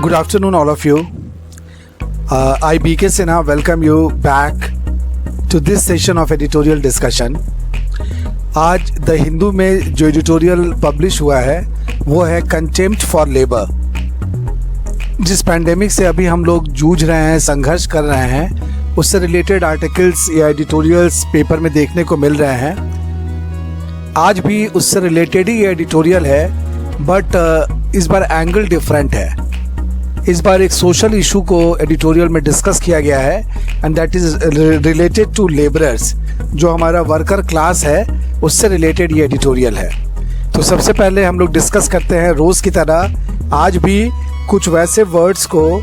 Good afternoon, all of you. I, BK Sinha, welcome you back to this session of editorial discussion. आज the Hindu में जो editorial publish हुआ है वो है कंटेम्प्ट फॉर लेबर. जिस पैंडेमिक से अभी हम लोग जूझ रहे हैं, संघर्ष कर रहे हैं, उससे रिलेटेड आर्टिकल्स या एडिटोरियल्स पेपर में देखने को मिल रहे हैं. आज भी उससे रिलेटेड ही ये एडिटोरियल है, बट इस बार एंगल डिफरेंट है. इस बार एक सोशल इशू को एडिटोरियल में डिस्कस किया गया है and that is related to labourers. जो हमारा वर्कर क्लास है उससे रिलेटेड ये एडिटोरियल है. तो सबसे पहले हम लोग डिस्कस करते हैं रोज़ की तरह आज भी कुछ वैसे वर्ड्स को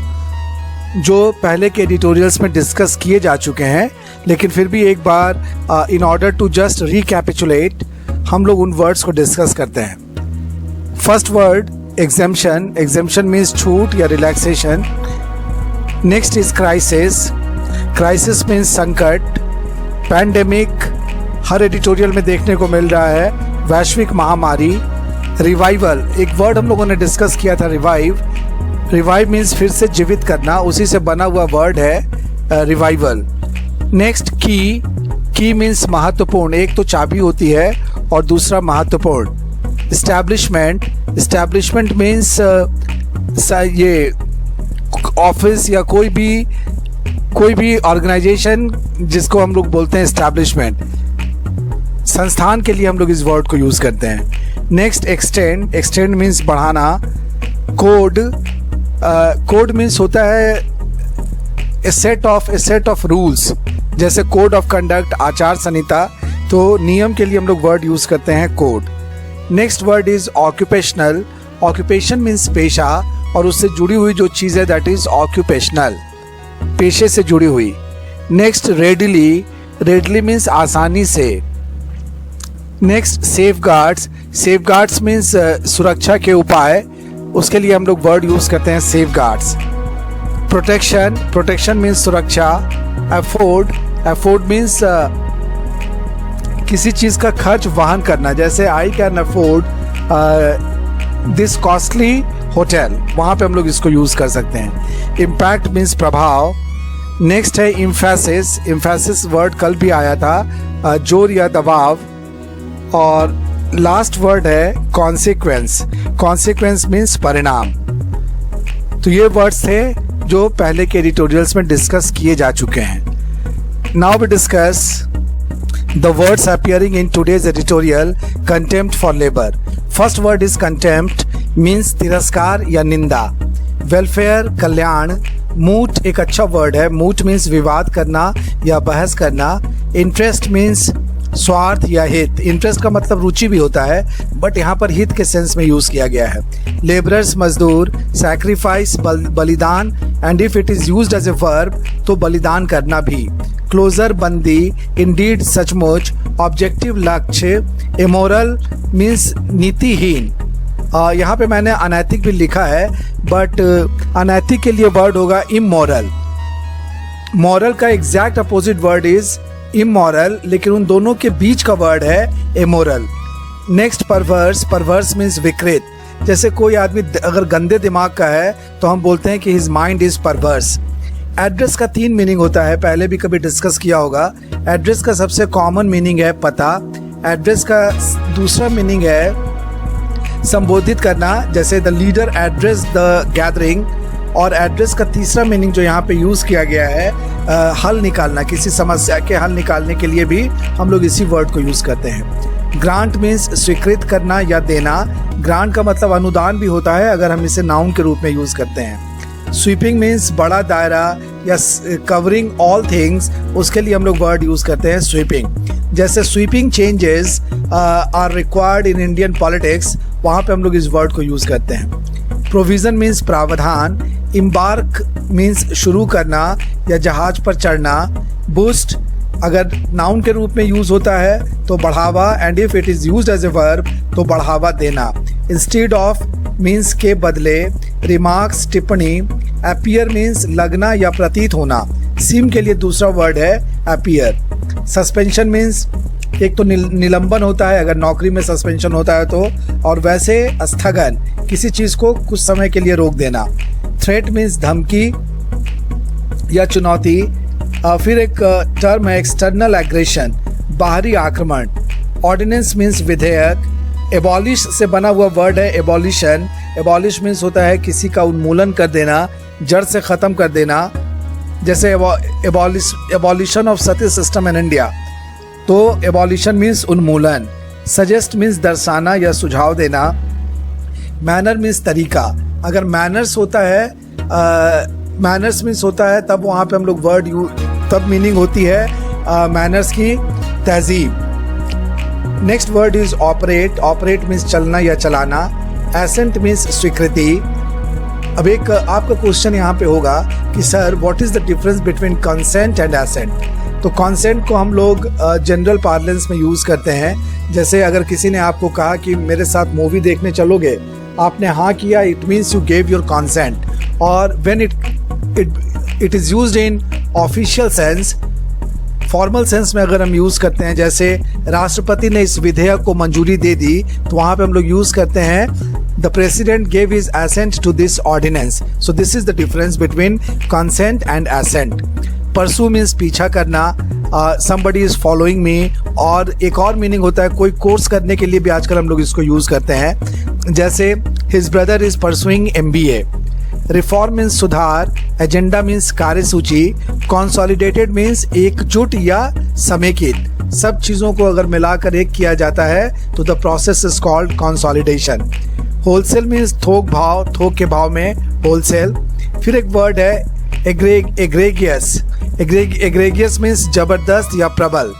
जो पहले के एडिटोरियल्स में डिस्कस किए जा चुके हैं, लेकिन फिर भी एक बार in order to just recapitulate हम लोग उन वर्ड्स को डिस्कस करते हैं. First word exemption. Exemption means छूट या relaxation. Next is crisis. Crisis means संकट. Pandemic हर एडिटोरियल में देखने को मिल रहा है. वैश्विक महामारी. Revival एक वर्ड हम लोगों ने डिस्कस किया था, revive. Revive means फिर से जीवित करना, उसी से बना हुआ वर्ड है revival. Next key. Key means महत्वपूर्ण. एक तो चाबी होती है और दूसरा महत्वपूर्ण. Establishment means ये ऑफिस या कोई भी ऑर्गेनाइजेशन जिसको हम लोग बोलते हैं एस्टैब्लिशमेंट, संस्थान के लिए हम लोग इस वर्ड को यूज़ करते हैं. Next extend. एक्सटेंड मीन्स बढ़ाना. कोड मीन्स होता है ए सेट ऑफ रूल्स, जैसे कोड ऑफ कंडक्ट, आचार संहिता. तो नियम के लिए हम लोग वर्ड यूज़ करते हैं code. Next word is occupational. Occupation means पेशा और उससे जुड़ी हुई जो चीज़ है दैट इज ऑक्यूपेशनल, पेशे से जुड़ी हुई. Next readily. रेडली मीन्स आसानी से. Next safeguards. सेफगार्ड्स मीन्स सुरक्षा के उपाय, उसके लिए हम लोग वर्ड यूज़ करते हैं सेफगार्ड्स. प्रोटेक्शन. प्रोटेक्शन मीन्स सुरक्षा. अफोर्ड. अफोर्ड मीन्स किसी चीज़ का खर्च वहन करना, जैसे I can afford this costly hotel, वहाँ पे हम लोग इसको यूज़ कर सकते हैं. इम्पैक्ट मीन्स प्रभाव. नेक्स्ट है इम्फेसिस. इम्फेसिस वर्ड कल भी आया था, जोर या दबाव. और लास्ट वर्ड है कॉन्सिक्वेंस. कॉन्सिक्वेंस मीन्स परिणाम. तो ये वर्ड्स थे जो पहले के एडिटोरियल्स में डिस्कस किए जा चुके हैं. Now we discuss the words appearing in today's editorial, contempt for labor. First word is contempt, means तिरस्कार या निंदा. Welfare कल्याण. मूट एक अच्छा वर्ड है. मूट means विवाद करना या बहस करना. Interest means स्वार्थ या हित. इंटरेस्ट का मतलब रुचि भी होता है, बट यहाँ पर हित के सेंस में यूज किया गया है. लेबरर्स मजदूर. सैक्रिफाइस बलिदान, and if it is used as a verb तो बलिदान करना भी. क्लोजर बंदी. इंडीड सचमुच. ऑब्जेक्टिव लक्ष्य. इमोरल मीन्स नीतिहीन. यहाँ पे मैंने अनैतिक भी लिखा है, बट अनैतिक के लिए वर्ड होगा इमोरल. मॉरल का exact opposite word is immoral, लेकिन उन दोनों के बीच का वर्ड है इमोरल. नेक्स्ट परवर्स. परवर्स मीन्स विकृत. जैसे कोई आदमी अगर गंदे दिमाग का है तो हम बोलते हैं कि हिज माइंड इज परवर्स. एड्रेस का 3 मीनिंग होता है, पहले भी कभी डिस्कस किया होगा. एड्रेस का सबसे कॉमन मीनिंग है पता. एड्रेस का दूसरा मीनिंग है संबोधित करना, जैसे the leader address the gathering. और एड्रेस का तीसरा मीनिंग जो यहाँ पे यूज़ किया गया है हल निकालना. किसी समस्या के हल निकालने के लिए भी हम लोग इसी वर्ड को यूज़ करते हैं. ग्रांट मीन्स स्वीकृत करना या देना. ग्रांट का मतलब अनुदान भी होता है अगर हम इसे नाउन के रूप में यूज़ करते हैं. स्वीपिंग मीन्स बड़ा दायरा या कवरिंग ऑल थिंग्स, उसके लिए हम लोग वर्ड यूज़ करते हैं स्वीपिंग. जैसे sweeping changes are required in Indian politics, वहाँ पे हम लोग इस वर्ड को यूज़ करते हैं. प्रोविज़न मीन्स प्रावधान. इम्बार्क मीन्स शुरू करना या जहाज पर चढ़ना. बूस्ट अगर नाउन के रूप में यूज़ होता है तो बढ़ावा, and if it is used as a verb तो बढ़ावा देना. इंस्टेड ऑफ मीन्स के बदले. रिमार्क्स टिप्पणी. अपीयर मीन्स लगना या प्रतीत होना. सीम के लिए दूसरा वर्ड है अपीयर. सस्पेंशन मीन्स एक तो निलंबन होता है अगर नौकरी में सस्पेंशन होता है तो, और वैसे स्थगन किसी चीज़ को कुछ समय के लिए रोक देना. थ्रेट मीन्स धमकी या चुनौती। फिर एक टर्म है एक्सटर्नल एग्रेशन, बाहरी आक्रमण। ऑर्डिनेंस मीन्स विधेयक। एबॉलिश से बना हुआ वर्ड है एबॉलिशन। एबॉलिश मीन्स होता है किसी का उन्मूलन कर देना, जड़ से ख़त्म कर देना। जैसे abolition of Sati system in India, तो एबॉलिशन मीन्स उन्मूलन। सजेस्ट मीन्स दर्शाना या सुझाव देना। मैनर मीन्स तरीका। अगर मैनर्स होता है, मैनर्स मीन्स होता है, तब वहाँ पे हम लोग वर्ड तब मीनिंग होती है मैनर्स की तहजीब। Next word is operate. Operate means चलना या चलाना। एसेंट मीन्स स्वीकृति। अब एक आपका क्वेश्चन यहाँ पे होगा कि sir what is the difference between consent and assent. तो कंसेंट को हम लोग जनरल पार्लेंस में यूज़ करते हैं। जैसे अगर किसी ने आपको कहा कि मेरे साथ मूवी देखने चलोगे, आपने हाँ किया, it means you gave your consent. और when it is used in official sense, formal sense में अगर हम यूज़ करते हैं, जैसे राष्ट्रपति ने इस विधेयक को मंजूरी दे दी, तो वहाँ पे हम लोग यूज़ करते हैं the president gave his assent to this ordinance. So this is the difference between consent and assent. Pursue means पीछा करना, somebody is following me। और एक और मीनिंग होता है कोई कोर्स करने के लिए भी आजकल हम लोग इसको यूज़ करते हैं। जैसे his brother is pursuing MBA। Reform means सुधार। एजेंडा मीन्स कार्यसूची। कंसोलिडेटेड मीन्स एकजुट या समेकित। सब चीज़ों को अगर मिलाकर एक किया जाता है तो the process is called consolidation. Wholesale means थोक भाव, थोक के भाव में होलसेल। फिर एक वर्ड है एग्रेगियस। एग्रेगियस मीन्स जबरदस्त या प्रबल।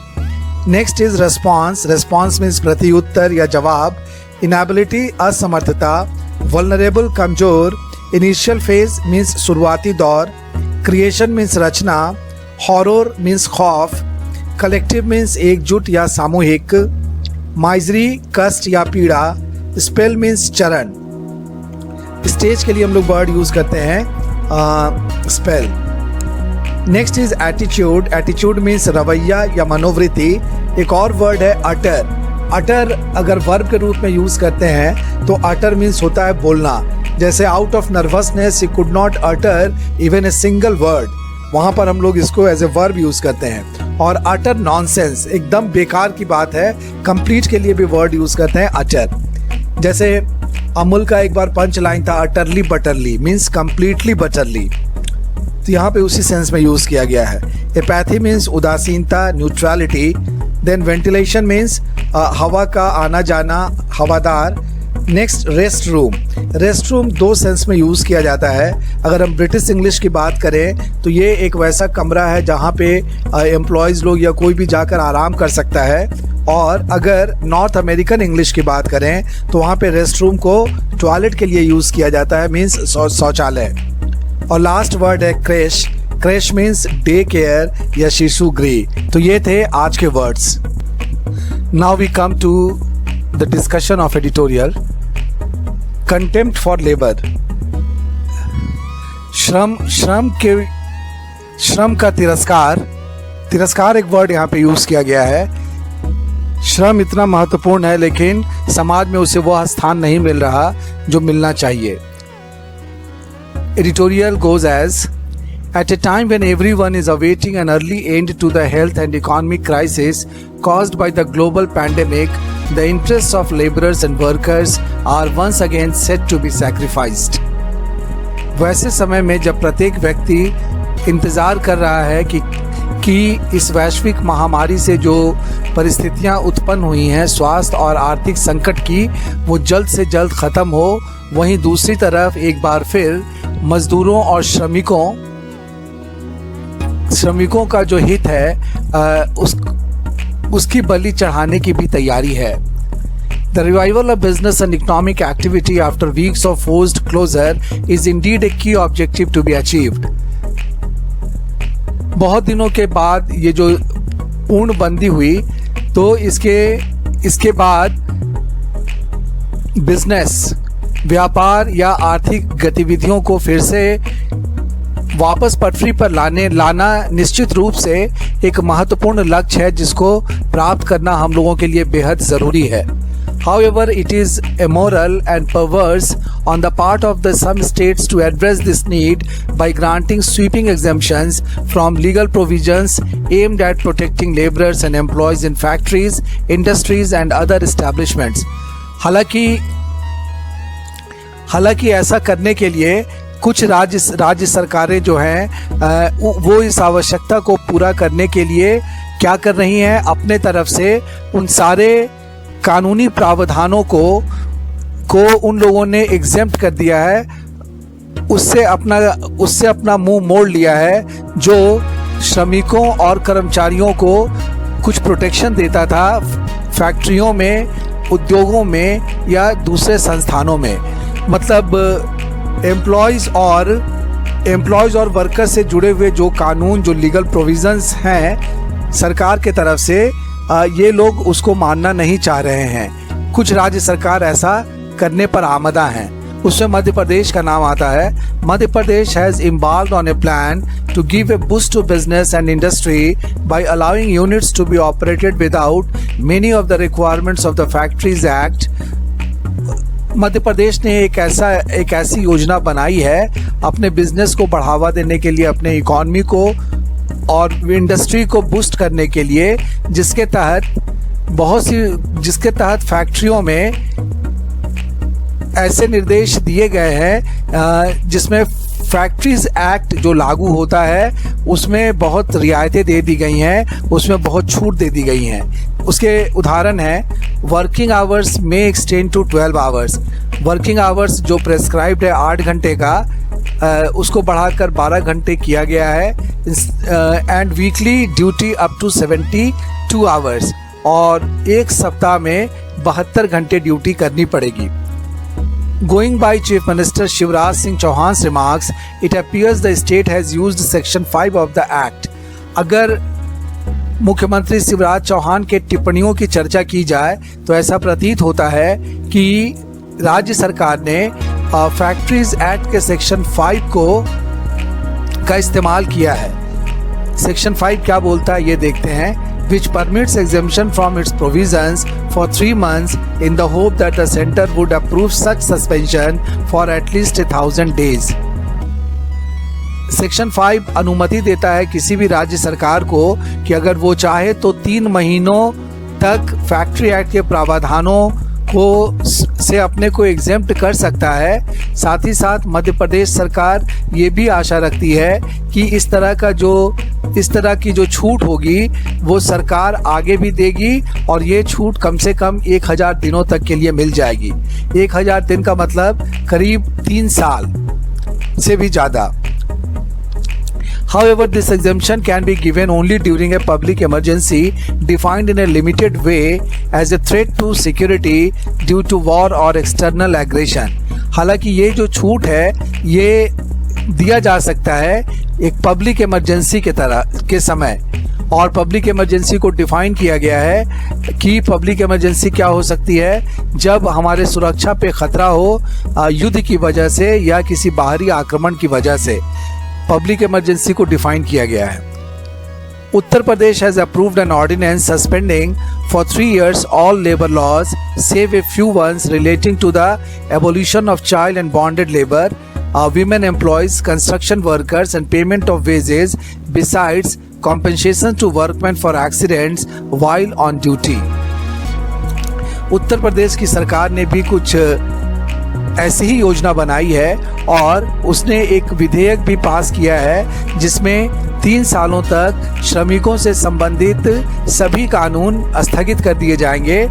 Next is response. Response means प्रत्युत्तर या जवाब। इनएबिलिटी असमर्थता। वल्नरेबल कमजोर। इनिशियल फेज मीन्स शुरुआती दौर। क्रिएशन मीन्स रचना। हॉरर मीन्स खौफ। कलेक्टिव मीन्स एकजुट या सामूहिक। माइजरी कष्ट या पीड़ा। स्पेल मीन्स चरण। स्टेज के लिए हम लोग वर्ड यूज करते हैं spell. Next is attitude. Attitude means रवैया या मनोवृत्ति। एक और वर्ड है अटर। अटर अगर वर्ब के रूप में यूज करते हैं तो अटर मीन्स होता है बोलना। जैसे out of nervousness he could not utter even a single word, वहां पर हम लोग इसको एज ए वर्ब यूज करते हैं। और अटर नॉनसेंस, एकदम बेकार की बात है, कंप्लीट के लिए भी वर्ड यूज करते हैं अटर। जैसे अमूल का एक बार पंच लाइन था, अटरली बटरली मीन्स कंप्लीटली बटरली, तो यहाँ पे उसी सेंस में यूज किया गया है। एपैथी मीन्स उदासीनता, न्यूट्रलिटी। देन वेंटिलेशन मीन्स हवा का आना जाना, हवादार। Next rest room. Rest room दो सेंस में यूज़ किया जाता है। अगर हम ब्रिटिश इंग्लिश की बात करें तो ये एक वैसा कमरा है जहाँ पे एम्प्लॉयज़ लोग या कोई भी जाकर आराम कर सकता है। और अगर नॉर्थ अमेरिकन इंग्लिश की बात करें तो वहाँ पे रेस्ट रूम को टॉयलेट के लिए यूज़ किया जाता है, मीन्स शौचालय। और लास्ट वर्ड है creche. Creche means day care या शिशु गृह। तो ये थे आज के words. Now we come to the discussion of editorial. Contempt for labour. श्रम का तिरस्कार। तिरस्कार एक वर्ड यहाँ पे यूज किया गया है। श्रम इतना महत्वपूर्ण है लेकिन समाज में उसे वह स्थान नहीं मिल रहा जो मिलना चाहिए। Editorial goes as, at a time when everyone is awaiting an early end to the health and economic crisis caused by the global pandemic, the interests of laborers and workers are once again set to be sacrificed. वैसे समय में जब प्रत्येक व्यक्ति इंतज़ार कर रहा है कि इस वैश्विक महामारी से जो परिस्थितियां उत्पन्न हुई हैं स्वास्थ्य और आर्थिक संकट की, वो जल्द से जल्द ख़त्म हो, वहीं दूसरी तरफ एक बार फिर मजदूरों और श्रमिकों का जो हित है उसकी बलि चढ़ाने की भी तैयारी है। The revival of business and economic activity after weeks of forced closure is indeed a key objective to be achieved. बहुत दिनों के बाद ये जो पूर्ण बंदी हुई तो इसके बाद बिजनेस, व्यापार या आर्थिक गतिविधियों को फिर से वापस पटरी पर लाना निश्चित रूप से एक महत्वपूर्ण लक्ष्य है जिसको प्राप्त करना हम लोगों के लिए बेहद ज़रूरी है। However, it is immoral and perverse on the part of the some states to address this need by granting sweeping exemptions from legal provisions aimed at protecting laborers and employees in factories, industries and other establishments. हालांकि ऐसा करने के लिए कुछ राज्य सरकारें जो हैं वो इस आवश्यकता को पूरा करने के लिए क्या कर रही हैं, अपने तरफ से उन सारे कानूनी प्रावधानों को उन लोगों ने एग्जेम्प्ट कर दिया है, उससे अपना मुंह मोड़ लिया है, जो श्रमिकों और कर्मचारियों को कुछ प्रोटेक्शन देता था फैक्ट्रियों में, उद्योगों में या दूसरे संस्थानों में। मतलब एम्प्लॉयज़ और वर्कर से जुड़े हुए जो कानून, जो लीगल प्रोविजंस हैं सरकार के तरफ से, ये लोग उसको मानना नहीं चाह रहे हैं। कुछ राज्य सरकार ऐसा करने पर आमदा हैं, उसमें मध्य प्रदेश का नाम आता है। Madhya Pradesh has embarked on a plan to give a boost to business and industry by allowing units to be operated without many of the requirements of the Factories Act। Madhya Pradesh ने एक ऐसी योजना बनाई है अपने बिजनेस को बढ़ावा देने के लिए, अपने इकॉनमी को और इंडस्ट्री को बूस्ट करने के लिए, जिसके तहत फैक्ट्रियों में ऐसे निर्देश दिए गए हैं जिसमें फैक्ट्रीज एक्ट जो लागू होता है उसमें बहुत रियायतें दे दी गई हैं, उसमें बहुत छूट दे दी गई हैं। उसके उदाहरण है, वर्किंग आवर्स में extend to 12 hours. Working hours जो प्रेस्क्राइब्ड है 8 घंटे का, उसको बढ़ाकर 12 घंटे किया गया है। And weekly duty up to 72 hours, और एक सप्ताह में 72 घंटे ड्यूटी करनी पड़ेगी। Going by Chief Minister Shivraj Singh Chauhan's remarks, it appears the state has used Section 5 of the Act। अगर मुख्यमंत्री शिवराज चौहान के टिप्पणियों की चर्चा की जाए तो ऐसा प्रतीत होता है कि राज्य सरकार ने फैक्ट्रीज एक्ट के सेक्शन 5 का इस्तेमाल किया है। सेक्शन 5 क्या बोलता है ये देखते हैं। Which permits exemption from its provisions for 3 months in the hope that the center would approve such suspension for at least 1000 days। Section 5 अनुमति देता है किसी भी राज्य सरकार को कि अगर वो चाहे तो 3 महीनों तक फैक्ट्री एक्ट के प्रावधानों से अपने को एग्जेम्प्ट कर सकता है। साथ ही साथ मध्य प्रदेश सरकार ये भी आशा रखती है कि इस तरह की जो छूट होगी वो सरकार आगे भी देगी, और ये छूट कम से कम 1000 दिनों तक के लिए मिल जाएगी। 1000 दिन का मतलब करीब 3 साल से भी ज़्यादा। However, this exemption can be given only during a public emergency defined in a limited way as a threat to security due to war or external aggression। हालांकि ये जो छूट है ये दिया जा सकता है एक पब्लिक इमरजेंसी के समय, और पब्लिक इमरजेंसी को डिफाइन किया गया है कि पब्लिक इमरजेंसी क्या हो सकती है, जब हमारे सुरक्षा पे खतरा हो युद्ध की वजह से या किसी बाहरी आक्रमण की वजह से। पब्लिक इमरजेंसी को डिफाइन किया गया है। Uttar Pradesh has approved an ordinance suspending for 3 years all labor laws save a few ones relating to the abolition of child and bonded labor, women employees, construction workers and payment of wages, besides compensation to workmen for accidents while on duty। Uttar Pradesh की सरकार ने भी कुछ ऐसी ही योजना बनाई है और उसने एक विधेयक भी पास किया है जिसमें 3 सालों तक श्रमिकों से संबंधित सभी कानून स्थगित कर दिए जाएंगे,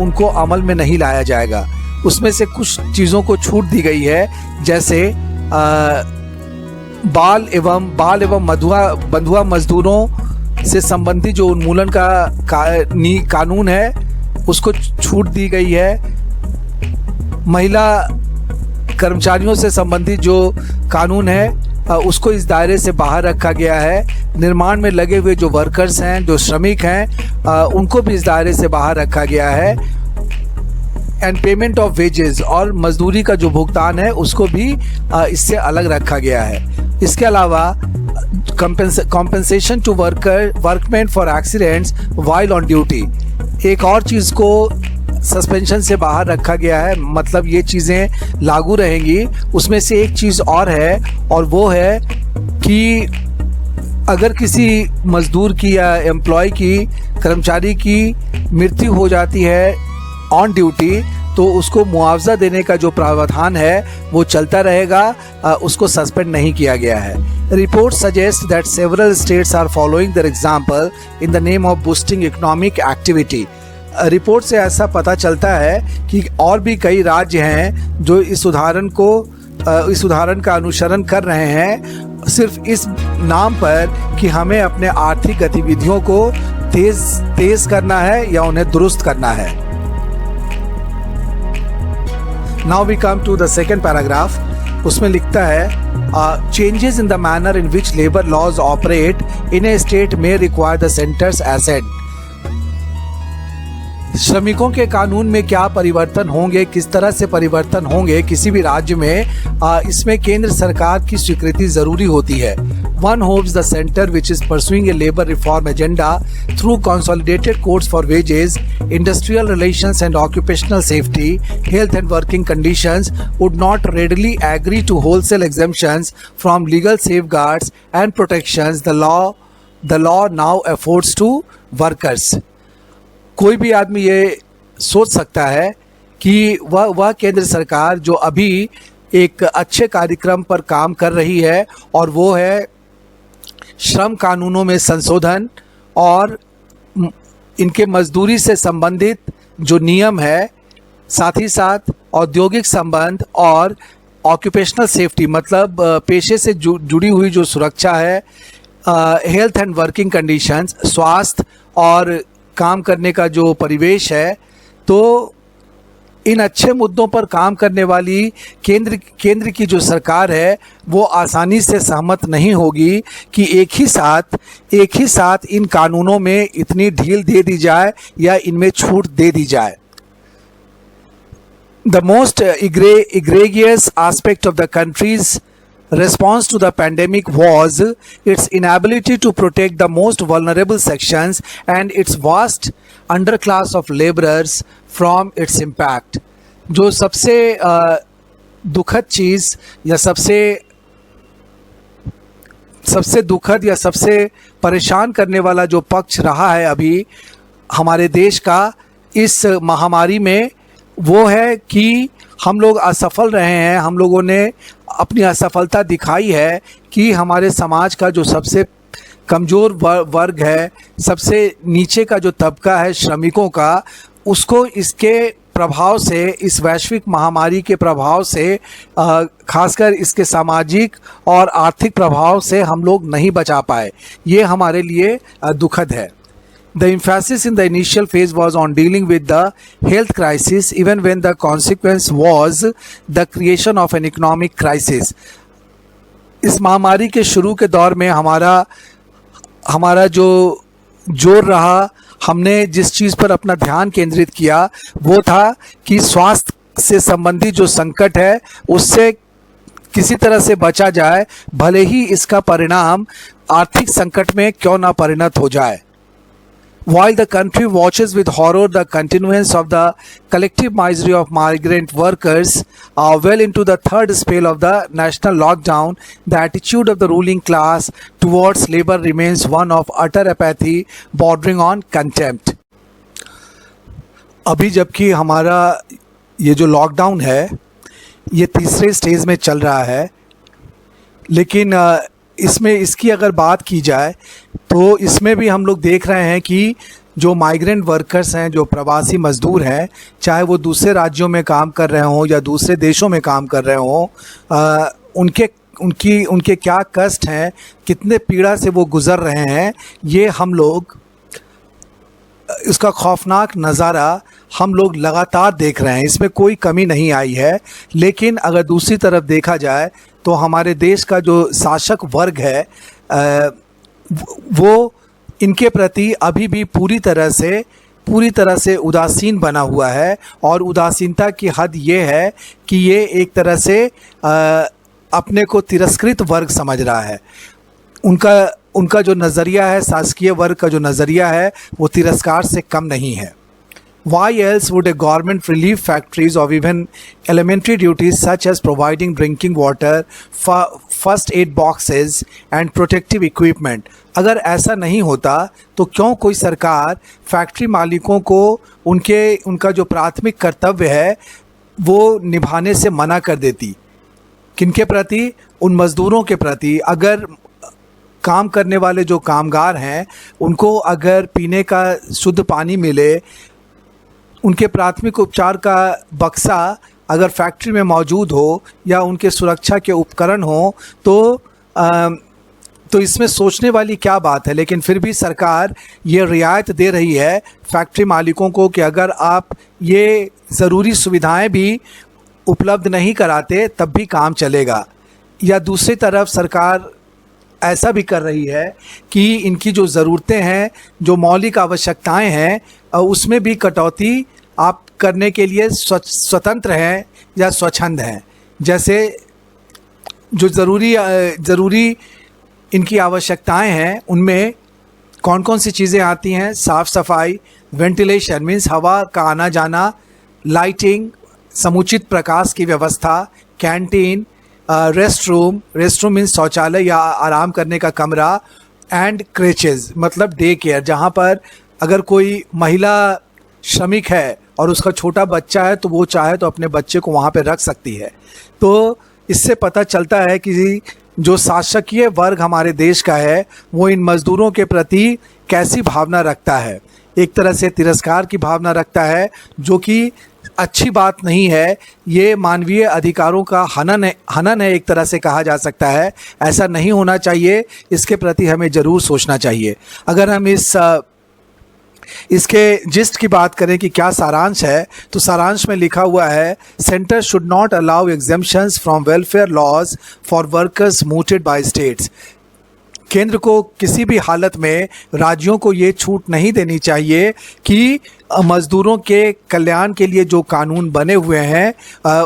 उनको अमल में नहीं लाया जाएगा। उसमें से कुछ चीज़ों को छूट दी गई है, जैसे बाल एवं बंधुआ मजदूरों से संबंधित जो उन्मूलन का कानून है उसको छूट दी गई है। महिला कर्मचारियों से संबंधित जो कानून है उसको इस दायरे से बाहर रखा गया है। निर्माण में लगे हुए जो वर्कर्स हैं, जो श्रमिक हैं, उनको भी इस दायरे से बाहर रखा गया है। एंड पेमेंट ऑफ वेजेस, और मजदूरी का जो भुगतान है उसको भी इससे अलग रखा गया है। इसके अलावा compensation to workmen for accidents while on duty, एक और चीज़ को सस्पेंशन से बाहर रखा गया है, मतलब ये चीज़ें लागू रहेंगी। उसमें से एक चीज़ और है, और वो है कि अगर किसी मजदूर की या एम्प्लॉय की, कर्मचारी की मृत्यु हो जाती है ऑन ड्यूटी, तो उसको मुआवजा देने का जो प्रावधान है वो चलता रहेगा, उसको सस्पेंड नहीं किया गया है। Report suggest that several states are following their example in the name of boosting economic activity. Report से ऐसा पता चलता है कि और भी कई राज्य हैं जो इस उदाहरण का अनुसरण कर रहे हैं, सिर्फ इस नाम पर कि हमें अपने आर्थिक गतिविधियों को तेज करना है या उन्हें दुरुस्त करना है। Now we come to the second paragraph. उसमें लिखता है changes in the manner in which labor laws operate in a state may require the center's assent. श्रमिकों के कानून में क्या परिवर्तन होंगे, किस तरह से परिवर्तन होंगे किसी भी राज्य में, इसमें केंद्र सरकार की स्वीकृति जरूरी होती है। One hopes the center, which is pursuing a labor reform agenda through consolidated codes for wages, industrial relations and occupational safety, health and working conditions, would not readily agree to wholesale exemptions from legal safeguards and protections the law now affords to workers. कोई भी आदमी ये सोच सकता है कि वह केंद्र सरकार जो अभी एक अच्छे कार्यक्रम पर काम कर रही है, और वो है श्रम कानूनों में संशोधन और इनके मजदूरी से संबंधित जो नियम है, साथ ही साथ औद्योगिक संबंध और ऑक्यूपेशनल सेफ्टी मतलब पेशे से जुड़ी हुई जो सुरक्षा है, हेल्थ एंड वर्किंग कंडीशंस स्वास्थ्य और काम करने का जो परिवेश है, तो इन अच्छे मुद्दों पर काम करने वाली केंद्र की जो सरकार है वो आसानी से सहमत नहीं होगी कि एक ही साथ इन कानूनों में इतनी ढील दे दी जाए या इनमें छूट दे दी जाए। The most egregious aspect of the country's response to the pandemic was its inability to protect the most vulnerable sections and its vast underclass of laborers from its impact. जो सबसे दुखद चीज़ या सबसे दुखद या सबसे परेशान करने वाला जो पक्ष रहा है अभी हमारे देश का इस महामारी में, वो है कि हम लोग असफल रहे हैं। हम लोगों ने अपनी असफलता दिखाई है कि हमारे समाज का जो सबसे कमज़ोर वर्ग है, सबसे नीचे का जो तबका है श्रमिकों का, उसको इसके प्रभाव से, इस वैश्विक महामारी के प्रभाव से, खासकर इसके सामाजिक और आर्थिक प्रभाव से हम लोग नहीं बचा पाए। ये हमारे लिए दुखद है। The emphasis in the initial phase was on dealing with the health crisis, even when the consequence was the creation of an economic crisis. इस महामारी के शुरू के दौर में हमारा जो जोर रहा, हमने जिस चीज़ पर अपना ध्यान केंद्रित किया वो था कि स्वास्थ्य से संबंधित जो संकट है उससे किसी तरह से बचा जाए, भले ही इसका परिणाम आर्थिक संकट में क्यों ना परिणत हो जाए। While the country watches with horror the continuance of the collective misery of migrant workers well into the third spell of the national lockdown, the attitude of the ruling class towards labor remains one of utter apathy bordering on contempt. अभी जबकि हमारा ये जो lockdown है ये तीसरे stage में चल रहा है, लेकिन इसमें इसकी अगर बात की जाए तो इसमें भी हम लोग देख रहे हैं कि जो माइग्रेंट वर्कर्स हैं, जो प्रवासी मज़दूर हैं, चाहे वो दूसरे राज्यों में काम कर रहे हों या दूसरे देशों में काम कर रहे हों, उनके क्या कष्ट हैं, कितने पीड़ा से वो गुज़र रहे हैं, ये हम लोग इसका खौफनाक नज़ारा हम लोग लगातार देख रहे हैं। इसमें कोई कमी नहीं आई है। लेकिन अगर दूसरी तरफ देखा जाए तो हमारे देश का जो शासक वर्ग है वो इनके प्रति अभी भी पूरी तरह से उदासीन बना हुआ है, और उदासीनता की हद ये है कि ये एक तरह से अपने को तिरस्कृत वर्ग समझ रहा है। उनका जो नज़रिया है, शासकीय वर्ग का जो नज़रिया है, वो तिरस्कार से कम नहीं है। Why else would a government relieve factories of even elementary duties such as providing drinking water, first aid boxes and protective equipment? अगर ऐसा नहीं होता तो क्यों कोई सरकार फैक्ट्री मालिकों को उनका जो प्राथमिक कर्तव्य है वो निभाने से मना कर देती? किनके प्रति? उन मज़दूरों के प्रति। अगर काम करने वाले जो कामगार हैं उनको अगर पीने का शुद्ध पानी मिले, उनके प्राथमिक उपचार का बक्सा अगर फैक्ट्री में मौजूद हो या उनके सुरक्षा के उपकरण हो तो इसमें सोचने वाली क्या बात है। लेकिन फिर भी सरकार ये रियायत दे रही है फैक्ट्री मालिकों को कि अगर आप ये ज़रूरी सुविधाएं भी उपलब्ध नहीं कराते तब भी काम चलेगा। या दूसरी तरफ सरकार ऐसा भी कर रही है कि इनकी जो ज़रूरतें हैं, जो मौलिक आवश्यकताएं हैं, उसमें भी कटौती आप करने के लिए स्वतंत्र हैं या स्वच्छंद हैं। जैसे जो ज़रूरी इनकी आवश्यकताएं हैं उनमें कौन कौन सी चीज़ें आती हैं? साफ़ सफाई, वेंटिलेशन मीन्स हवा का आना जाना, लाइटिंग, समुचित प्रकाश की व्यवस्था, कैंटीन, रेस्टरूम मीन्स शौचालय या आराम करने का कमरा, एंड क्रेचेस मतलब डे केयर, जहाँ पर अगर कोई महिला श्रमिक है और उसका छोटा बच्चा है तो वो चाहे तो अपने बच्चे को वहाँ पे रख सकती है। तो इससे पता चलता है कि जो शासकीय वर्ग हमारे देश का है वो इन मज़दूरों के प्रति कैसी भावना रखता है। एक तरह से तिरस्कार की भावना रखता है, जो कि अच्छी बात नहीं है। ये मानवीय अधिकारों का हनन है एक तरह से कहा जा सकता है। ऐसा नहीं होना चाहिए, इसके प्रति हमें ज़रूर सोचना चाहिए। अगर हम इसके जिस्ट की बात करें कि क्या सारांश है, तो सारांश में लिखा हुआ है, centre should not allow exemptions from welfare laws for workers mooted by states. केंद्र को किसी भी हालत में राज्यों को ये छूट नहीं देनी चाहिए कि मज़दूरों के कल्याण के लिए जो कानून बने हुए हैं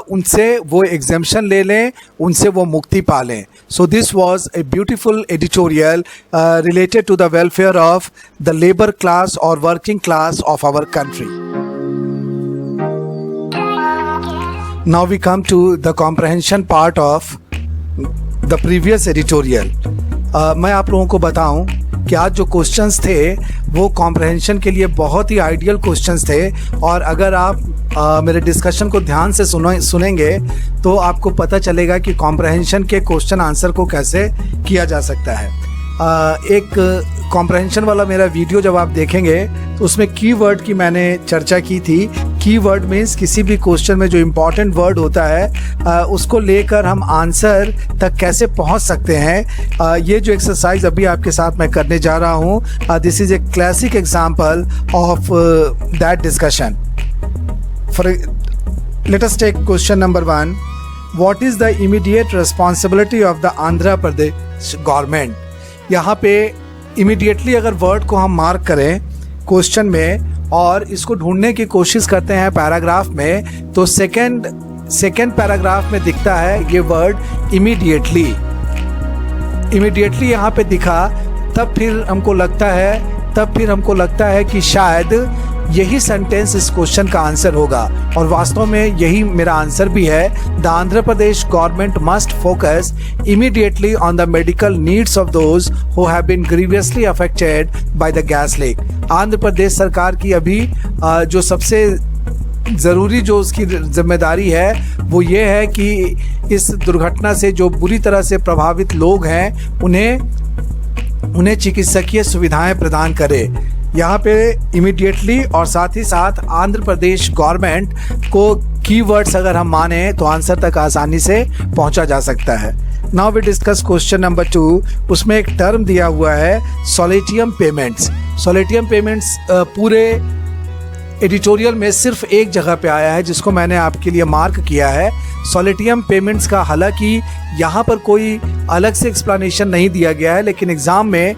उनसे वो एग्जेम्पशन ले लें, उनसे वो मुक्ति पा लें। So this was a beautiful editorial related to the welfare of the labour class और working class of our country. Now we come to the comprehension part of the previous editorial. मैं आप लोगों को बताऊं कि आज जो क्वेश्चंस थे वो कॉम्प्रहेंशन के लिए बहुत ही आइडियल क्वेश्चंस थे, और अगर आप मेरे डिस्कशन को ध्यान से सुनेंगे तो आपको पता चलेगा कि कॉम्प्रहेंशन के क्वेश्चन आंसर को कैसे किया जा सकता है। एक कॉम्प्रहेंशन वाला मेरा वीडियो जब आप देखेंगे तो उसमें कीवर्ड की मैंने चर्चा की थी। कीवर्ड मीन्स किसी भी क्वेश्चन में जो इम्पोर्टेंट वर्ड होता है उसको लेकर हम आंसर तक कैसे पहुंच सकते हैं। ये जो एक्सरसाइज अभी आपके साथ मैं करने जा रहा हूं, this is a classic example of that discussion. Let us take question number 1, what is the immediate responsibility of the Andhra Pradesh government. यहाँ पे इमीडिएटली अगर वर्ड को हम मार्क करें क्वेश्चन में और इसको ढूंढने की कोशिश करते हैं पैराग्राफ में, तो सेकेंड पैराग्राफ में दिखता है ये वर्ड इमीडिएटली यहाँ पे दिखा। तब फिर हमको लगता है कि शायद यही सेंटेंस इस क्वेश्चन का आंसर होगा, और वास्तव में यही मेरा आंसर भी है। The Andhra Pradesh government must focus immediately on the medical needs of those who have been grievously affected by the gas leak. Andhra Pradesh सरकार की अभी जो सबसे ज़रूरी जो उसकी जिम्मेदारी है वो ये है कि इस दुर्घटना से जो बुरी तरह से प्रभावित लोग हैं उन्हें चिकित्सकीय सुविधाएं प्रदान करे। यहाँ पे इमीडिएटली और साथ ही साथ आंध्र प्रदेश गवर्नमेंट को कीवर्ड्स अगर हम माने तो आंसर तक आसानी से पहुँचा जा सकता है। Now we discuss question number 2। उसमें एक टर्म दिया हुआ है सोलेटियम पेमेंट्स। सोलेटियम पेमेंट्स पूरे एडिटोरियल में सिर्फ एक जगह पे आया है जिसको मैंने आपके लिए मार्क किया है। सोलेटियम पेमेंट्स का हालांकि यहाँ पर कोई अलग से एक्सप्लेनेशन नहीं दिया गया है, लेकिन एग्ज़ाम में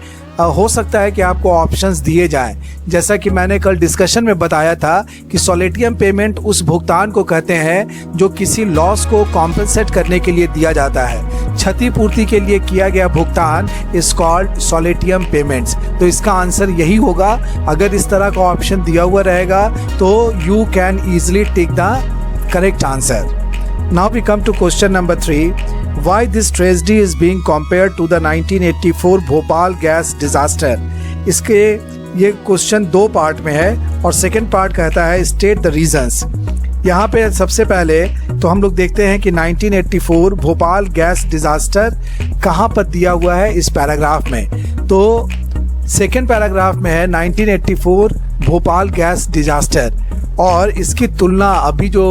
हो सकता है कि आपको ऑप्शंस दिए जाएं। जैसा कि मैंने कल डिस्कशन में बताया था कि सोलेटियम पेमेंट उस भुगतान को कहते हैं जो किसी लॉस को कॉम्पेंसेट करने के लिए दिया जाता है। क्षतिपूर्ति के लिए किया गया भुगतान इज कॉल्ड सोलेटियम पेमेंट्स। तो इसका आंसर यही होगा। अगर इस तरह का ऑप्शन दिया हुआ रहेगा तो you can easily take the correct answer. Now we come to question number 3. Why this tragedy is being compared to the 1984 Bhopal gas disaster? इसके ये क्वेश्चन 2 पार्ट में है और सेकंड पार्ट कहता है स्टेट द रीजंस। यहाँ पे सबसे पहले तो हम लोग देखते हैं कि 1984 भोपाल गैस डिजास्टर कहाँ पर दिया हुआ है इस पैराग्राफ में। तो सेकंड पैराग्राफ में है 1984 भोपाल गैस डिजास्टर और इसकी तुलना अभी जो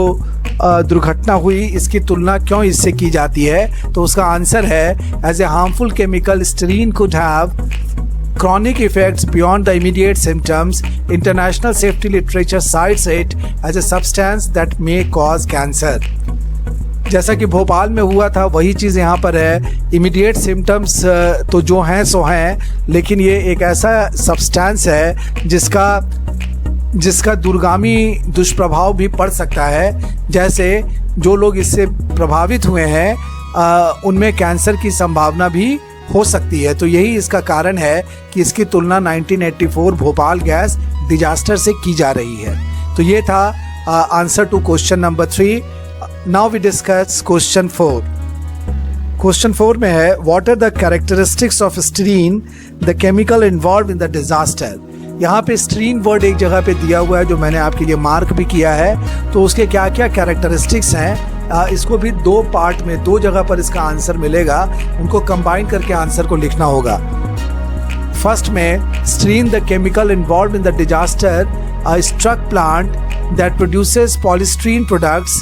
दुर्घटना हुई इसकी तुलना क्यों इससे की जाती है। तो उसका आंसर है as a harmful chemical styrene could have chronic effects beyond the immediate symptoms. International safety literature cites it as a substance that may cause cancer. जैसा कि भोपाल में हुआ था वही चीज़ यहाँ पर है। इमीडिएट सिम्टम्स तो जो हैं सो हैं, लेकिन ये एक ऐसा सब्सटेंस है जिसका दूरगामी दुष्प्रभाव भी पड़ सकता है। जैसे जो लोग इससे प्रभावित हुए हैं उनमें कैंसर की संभावना भी हो सकती है। तो यही इसका कारण है कि इसकी तुलना 1984 भोपाल गैस डिजास्टर से की जा रही है। तो ये था answer to question number 3। Now we discuss question 4। Question 4 में है what are the characteristics of styrene the chemical involve in the disaster. यहाँ पे स्टीरीन वर्ड एक जगह पे दिया हुआ है जो मैंने आपके लिए मार्क भी किया है। तो उसके क्या क्या कैरेक्टरिस्टिक्स हैं इसको भी 2 पार्ट में 2 जगह पर इसका आंसर मिलेगा, उनको कंबाइन करके आंसर को लिखना होगा। फर्स्ट में styrene the chemical involve in the disaster a struck plant that produces polystyrene products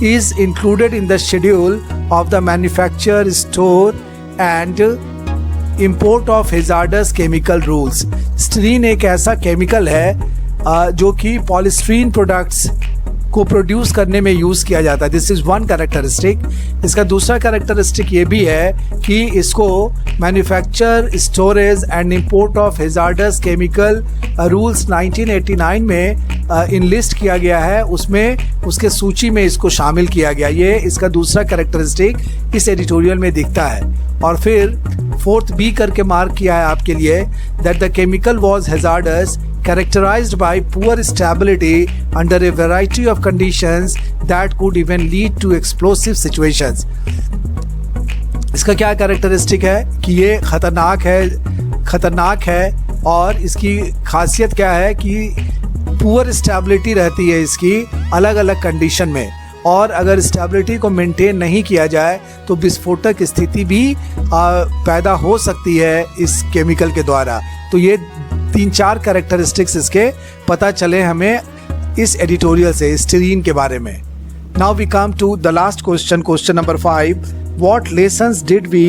is included in the schedule of the manufacture store and import of hazardous chemical rules. Styrene एक ऐसा chemical है जो कि polystyrene products को produce करने में use किया जाता है। This is one characteristic. इसका दूसरा कैरेक्टरिस्टिक ये भी है कि इसको manufacture storage and import of hazardous chemical rules 1989 में इनलिस्ट किया गया है, उसमें उसके सूची में इसको शामिल किया गया। ये इसका दूसरा कैरेक्टरिस्टिक इस एडिटोरियल में दिखता है। और फिर 4th B करके मार्क किया है आपके लिए that the chemical was hazards characterized by poor stability under a variety of conditions that could even lead to explosive situations. इसका क्या कैरेक्टरिस्टिक है कि ये खतरनाक है और इसकी खासियत क्या है कि पुअर स्टेबिलिटी रहती है इसकी अलग अलग कंडीशन में, और अगर स्टेबिलिटी को मेंटेन नहीं किया जाए तो विस्फोटक स्थिति भी पैदा हो सकती है इस केमिकल के द्वारा। तो ये 3-4 कैरेक्टरिस्टिक्स इसके पता चले हमें इस एडिटोरियल से स्टीरीन के बारे में। Now we come to the last question, question number 5। What lessons did we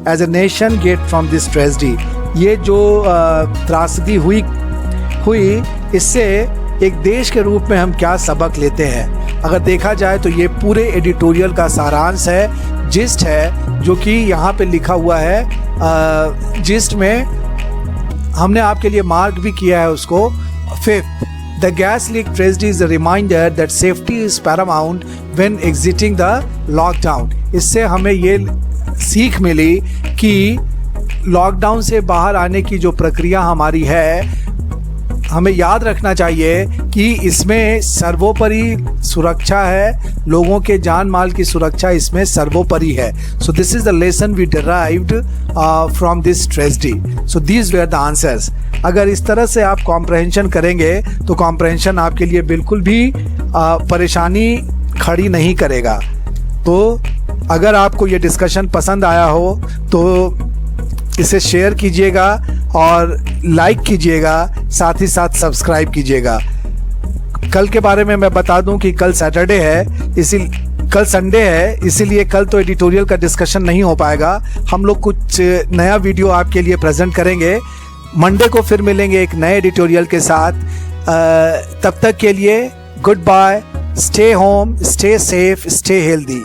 as a nation get from this tragedy. ये जो त्रासदी हुई इससे एक देश के रूप में हम क्या सबक लेते हैं। अगर देखा जाए तो ये पूरे एडिटोरियल का सारांश है, जिस्ट है, जो कि यहाँ पे लिखा हुआ है। जिस्ट में हमने आपके लिए मार्क भी किया है उसको। 5th, the gas leak tragedy is a reminder that safety is paramount when exiting the lockdown. इससे हमें ये सीख मिली कि लॉकडाउन से बाहर आने की जो प्रक्रिया हमारी है, हमें याद रखना चाहिए कि इसमें सर्वोपरि सुरक्षा है, लोगों के जान माल की सुरक्षा इसमें सर्वोपरि है। So this is the lesson we derived from this tragedy. So these were the answers. अगर इस तरह से आप कॉम्प्रहेंशन करेंगे तो कॉम्प्रहेंशन आपके लिए बिल्कुल भी परेशानी खड़ी नहीं करेगा। तो अगर आपको ये डिस्कशन पसंद आया हो तो इसे शेयर कीजिएगा और लाइक कीजिएगा, साथ ही साथ सब्सक्राइब कीजिएगा। कल के बारे में मैं बता दूं कि कल सैटरडे है, कल संडे है, इसीलिए कल तो एडिटोरियल का डिस्कशन नहीं हो पाएगा। हम लोग कुछ नया वीडियो आपके लिए प्रेजेंट करेंगे। मंडे को फिर मिलेंगे एक नए एडिटोरियल के साथ। तब तक के लिए goodbye, stay home, stay safe, stay healthy.